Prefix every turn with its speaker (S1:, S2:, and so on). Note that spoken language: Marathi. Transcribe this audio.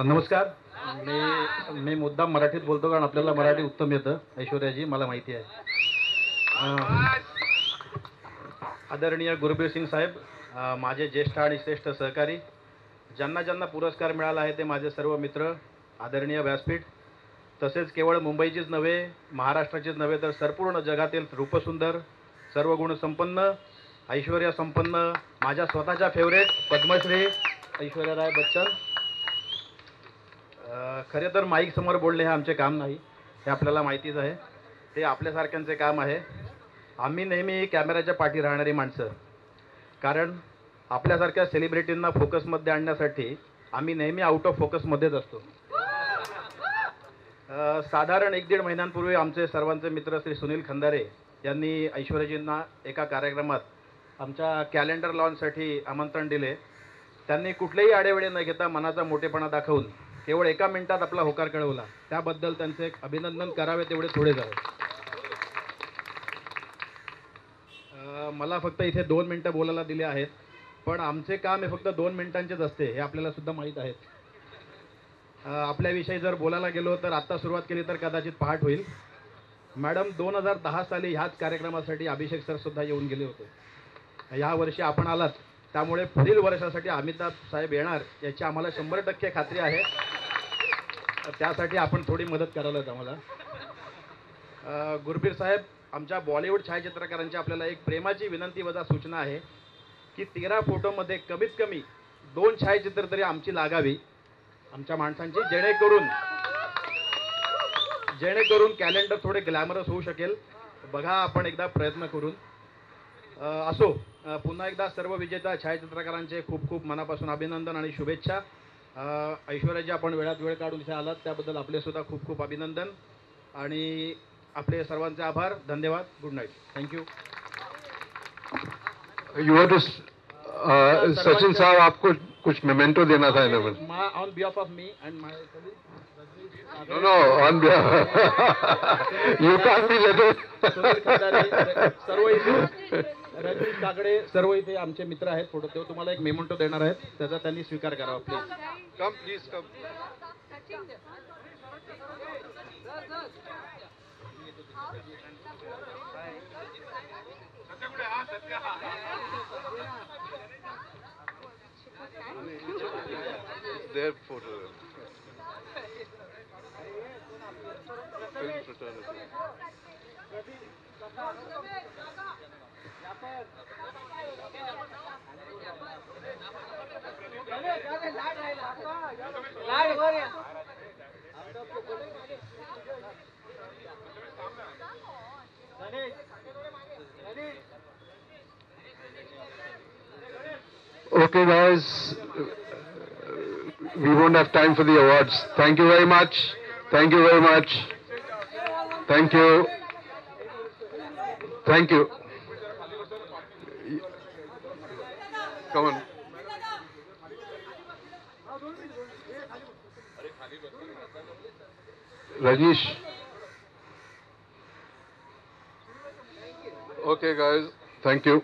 S1: नमस्कार. मी मुद्दाम मराठीत बोलतो कारण आपल्याला मराठी उत्तम येतं. ऐश्वर्याजी मला माहिती आहे. आदरणीय गुरबीर सिंग साहेब, माझे ज्येष्ठ आणि श्रेष्ठ सहकारी, ज्यांना ज्यांना पुरस्कार मिळाला आहे ते माझे सर्व मित्र, आदरणीय व्यासपीठ, तसेच केवळ मुंबईचीच नव्हे, महाराष्ट्राचीच नव्हे तर संपूर्ण जगातील रूपसुंदर, सर्व गुणसंपन्न, ऐश्वर्य संपन्न, माझ्या स्वतःच्या फेवरेट पद्मश्री ऐश्वर्या राय बच्चन. खरे तर माईक समोर बोलणे हे आमचे काम नाही, हे आपल्याला माहितीच आहे. ते आपल्यासारख्यांचे काम आहे. आम्ही नेहमी कॅमेऱ्याच्या पाठी राहणारी माणसं, कारण आपल्यासारख्या सेलिब्रिटींना फोकसमध्ये आणण्यासाठी आम्ही नेहमी आउट ऑफ फोकसमध्येच असतो. साधारण 1-1.5 महिन्यांपूर्वी आमचे सर्वांचे मित्र श्री सुनील खंदारे यांनी ऐश्वर्याजींना एका कार्यक्रमात आमच्या कॅलेंडर लॉन्चसाठी आमंत्रण दिले. त्यांनी कुठलेही आडेवेळे न घेता मनाचा मोठेपणा दाखवून केवळ 1 मिनिटात आपला होकार कळवला. त्याबद्दल त्यांचे एक अभिनंदन करावे तेवढे थोडे झाले. मला फक्त इथे 2 मिनिटं बोलायला दिले आहेत, पण आमचे काम हे फक्त 2 मिनिटांचेच असते, हे आपल्याला सुद्धा माहीत आहे. आपल्याविषयी जर बोलायला गेलो तर आत्ता सुरुवात केली तर कदाचित पहाट होईल. मॅडम 2010 साली ह्याच कार्यक्रमासाठी अभिषेक सर सुद्धा येऊन गेले होते. ह्या वर्षी आपण आलात, त्यामुळे पुढील वर्षासाठी अमिताभ साहेब येणार याची आम्हाला 100% खात्री आहे. त्यासाठी आपण थोडी मदत करायलाच आम्हाला. गुरबीर साहेब, आमच्या बॉलिवूड छायाचित्रकारांची आपल्याला एक प्रेमाची विनंती वजा सूचना आहे की 13 फोटोमध्ये कमीत कमी 2 छायाचित्र तरी आमची लागावी, आमच्या माणसांची, जेणेकरून कॅलेंडर थोडे ग्लॅमरस होऊ शकेल. बघा, आपण एकदा प्रयत्न करून. असो, पुन्हा एकदा सर्व विजेता छायाचित्रकारांचे खूप खूप मनापासून अभिनंदन आणि शुभेच्छा. ऐश्वर्याजी, आपण वेळात वेळ काढून इथे आलात त्याबद्दल आपले सुद्धा खूप खूप अभिनंदन आणि आपले सर्वांचे आभार. धन्यवाद. Good night. थँक्यू.
S2: सचिन साहब, आपको कुछ मेमेंटो देना था.
S1: On behalf of me and my
S2: No, on behalf. You can't be letting.
S1: सर्व इथे रजनीश काकडे, सर्व इथे आमचे मित्र आहेत. फोटो तेव्हा तुम्हाला एक मेमेंटो देणार आहेत, त्याचा त्यांनी स्वीकार करावा. Please come.
S2: Their photo. Film fraternity. Okay, guys, we won't have time for the awards. Thank you very much. Thank you very much. Thank you. Thank you. Come on. Rajnish. Okay, guys. Thank you.